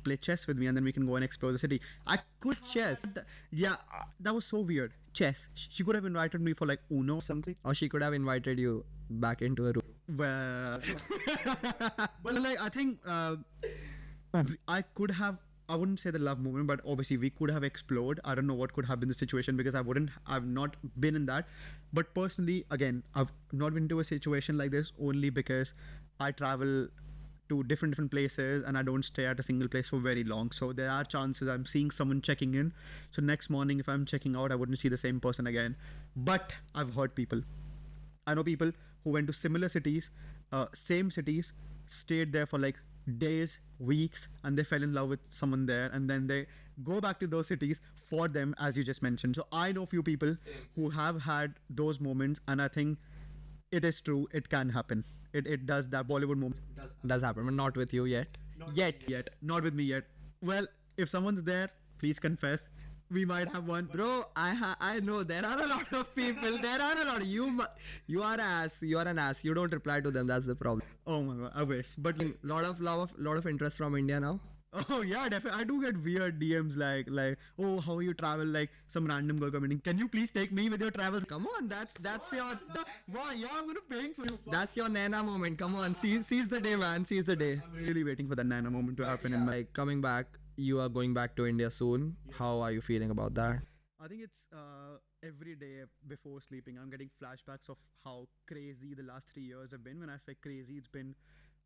play chess with me, and then we can go and explore the city?" I could Chess. yeah, that was so weird. Chess. She could have invited me for like Uno or something. Or she could have invited you back into a room. Well, but like I think I could have. I wouldn't say the love moment, but obviously we could have explored. I don't know what could have been the situation because I've not been in that. But personally, again, I've not been into a situation like this only because I travel to different places and I don't stay at a single place for very long. So there are chances I'm seeing someone checking in. So next morning, if I'm checking out, I wouldn't see the same person again. But I've heard people. I know people who went to similar cities, same cities, stayed there for like days, weeks, and they fell in love with someone there, and then they go back to those cities for them, as you just mentioned. So I know few people who have had those moments, and I think it is true. It can happen. It does. That Bollywood moment Does happen, but not with you yet. yet. Not with me yet. Well, if someone's there, please confess. We might have one. Bro, I know there are a lot of people. There are a lot. You are ass. You are an ass. You don't reply to them. That's the problem. Oh my god, I wish. But Lot of interest from India now. oh yeah, definitely. I do get weird DMs like oh how you travel, like some random girl commenting. Can you please take me with your travels? Come on, that's your Wow, yeah, I'm gonna paying for you. that's your Nana moment. Come on, seize the day, man. Seize the day. I'm really waiting for that Nana moment to happen in my. Like coming back, you are going back to India soon. How are you feeling about that? I think it's every day before sleeping, I'm getting flashbacks of how crazy the last 3 years have been. When I say crazy, it's been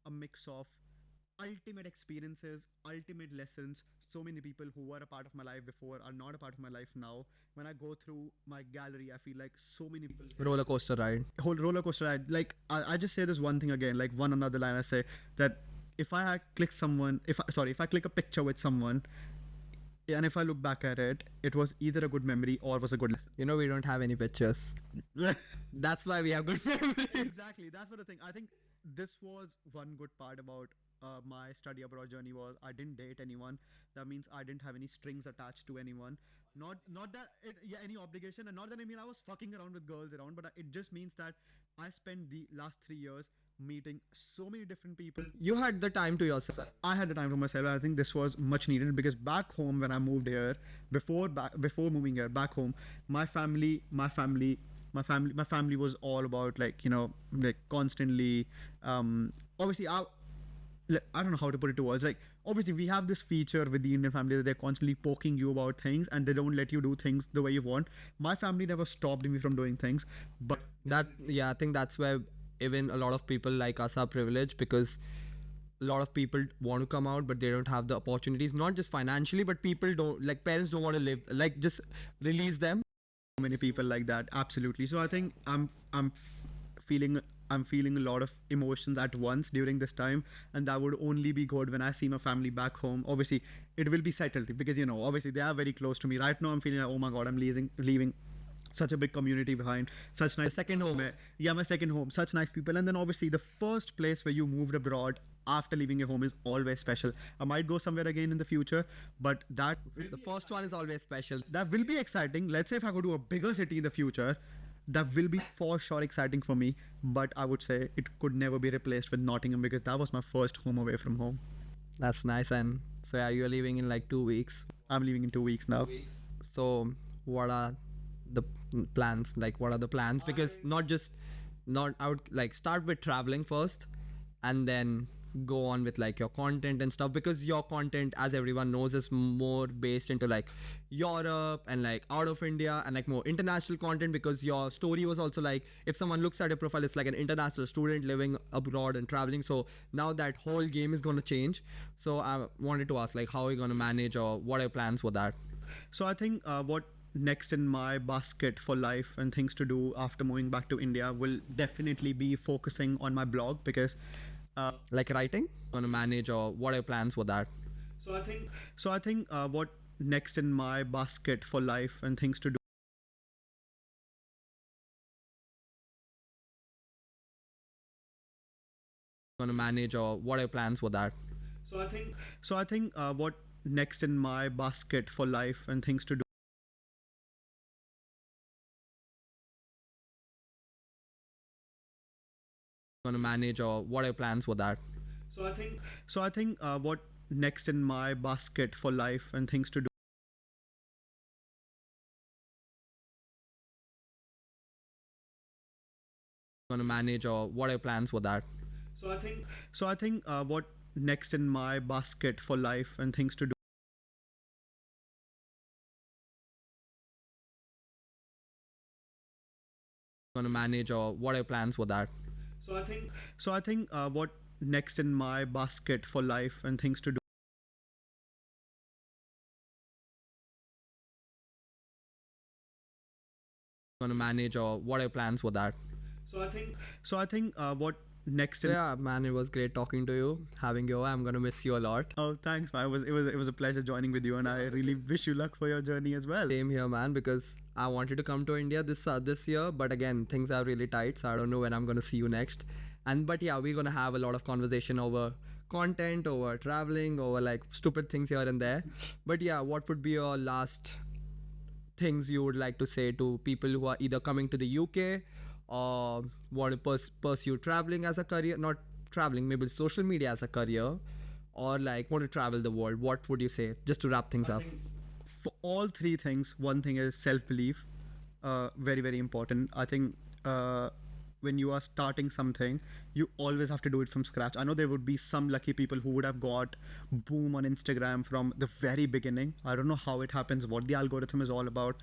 a mix of ultimate experiences, ultimate lessons. So many people who were a part of my life before are not a part of my life now. When I go through my gallery, I feel like so many people. Roller coaster ride. Whole roller coaster ride. Like I just say this one thing again, like one another line. I say that if I click someone, if I click a picture with someone, and if I look back at it, it was either a good memory or was a good lesson. You know we don't have any pictures. That's why we have good memories. Exactly, that's what I think. I think this was one good part about my study abroad journey was I didn't date anyone. That means I didn't have any strings attached to anyone. Not that any obligation, and not that I mean I was fucking around with girls around, but it just means that I spent the last 3 years meeting so many different people. You had the time to yourself. I had the time for myself. I think this was much needed because back home when I moved here, before moving here back home, my family was all about like constantly. Obviously, I don't know how to put it to words. Like obviously, we have this feature with the Indian family that they're constantly poking you about things and they don't let you do things the way you want. My family never stopped me from doing things, but I think that's where even a lot of people like us are privileged, because a lot of people want to come out but they don't have the opportunities, not just financially, but people don't, like parents don't want to live, like just release them. so many people like that. Absolutely. So I think I'm feeling a lot of emotions at once during this time, and that would only be good when I see my family back home. Obviously it will be settled because obviously they are very close to me right now. I'm feeling like, oh my god, I'm leaving such a big community behind, such nice Second home. Yeah, my second home, such nice people. And then obviously the first place where you moved abroad after leaving your home is always special. I might go somewhere again in the future, but The first one is always special. that will be exciting. Let's say if I go to a bigger city in the future, that will be for sure exciting for me. But I would say it could never be replaced with Nottingham because that was my first home away from home. That's nice. And so yeah, you're leaving in like 2 weeks. I'm leaving in 2 weeks now. So what are the plans? Like what are the plans? Because I would like start with traveling first and then go on with like your content and stuff, because your content, as everyone knows, is more based into like Europe and like out of India and like more international content, because your story was also like, if someone looks at your profile, it's like an international student living abroad and traveling. So now that whole game is going to change. So I wanted to ask, like, how are you going to manage, or what are your plans for that? So I think next in my basket for life and things to do after moving back to India will definitely be focusing on my blog because Like writing? Gonna manage, or what are your plans for that? so I think what next in my basket for life and things to do Gonna manage, or what are your plans for that? so I think what next in my basket for life and things to do Gonna manage, or what are your plans for that? so I think what next in my basket for life and things to do Gonna manage, or what are your plans for that? so I think what next in my basket for life and things to do Gonna manage, or what are your plans for that? so I think what next in my basket for life and things to do Gonna manage, or what are your plans for that? so I think what next So in yeah, man, it was great talking to you, having you. I'm gonna miss you a lot. Oh, thanks, man. It was a pleasure joining with you, and I really wish you luck for your journey as well. Same here, man, because I wanted to come to India this year, but again, things are really tight, so I don't know when I'm gonna see you next. And but yeah, we're gonna have a lot of conversation over content, over traveling, over like stupid things here and there. But yeah, what would be your last things you would like to say to people who are either coming to the UK or want to pursue traveling as a career, not traveling, maybe social media as a career, or like want to travel the world? What would you say just to wrap things up? For all three things, one thing is self belief. Very, very important. I think when you are starting something, you always have to do it from scratch. I know there would be some lucky people who would have got boom on Instagram from the very beginning. I don't know how it happens, what the algorithm is all about.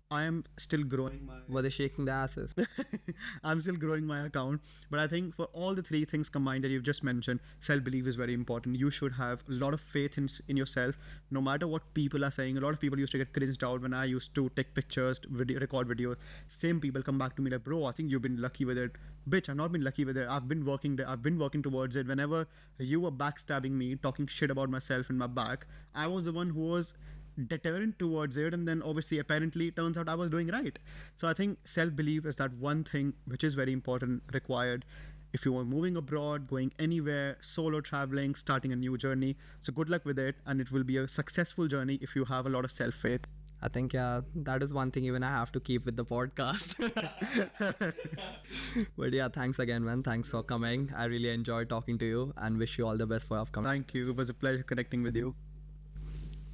I am still growing my Were they shaking their asses? I'm still growing my account. But I think for all the three things combined that you've just mentioned, self belief is very important. You should have a lot of faith in yourself, no matter what people are saying. A lot of people used to get cringed out when I used to take pictures, record videos. Same people come back to me like, bro, I think you've been lucky with it. Bitch, I've not been lucky with it. I've been working towards it. Whenever you were backstabbing me, talking shit about myself in my back, I was the one who was deterrent towards it, and then obviously apparently it turns out I was doing right. So I think self-belief is that one thing which is very important, required if you are moving abroad, going anywhere, solo traveling, starting a new journey. So good luck with it, and it will be a successful journey if you have a lot of self-faith. I think yeah, that is one thing even I have to keep with the podcast. But yeah, thanks again, man. Thanks for coming. I really enjoyed talking to you and wish you all the best for upcoming. Thank you, it was a pleasure connecting with you.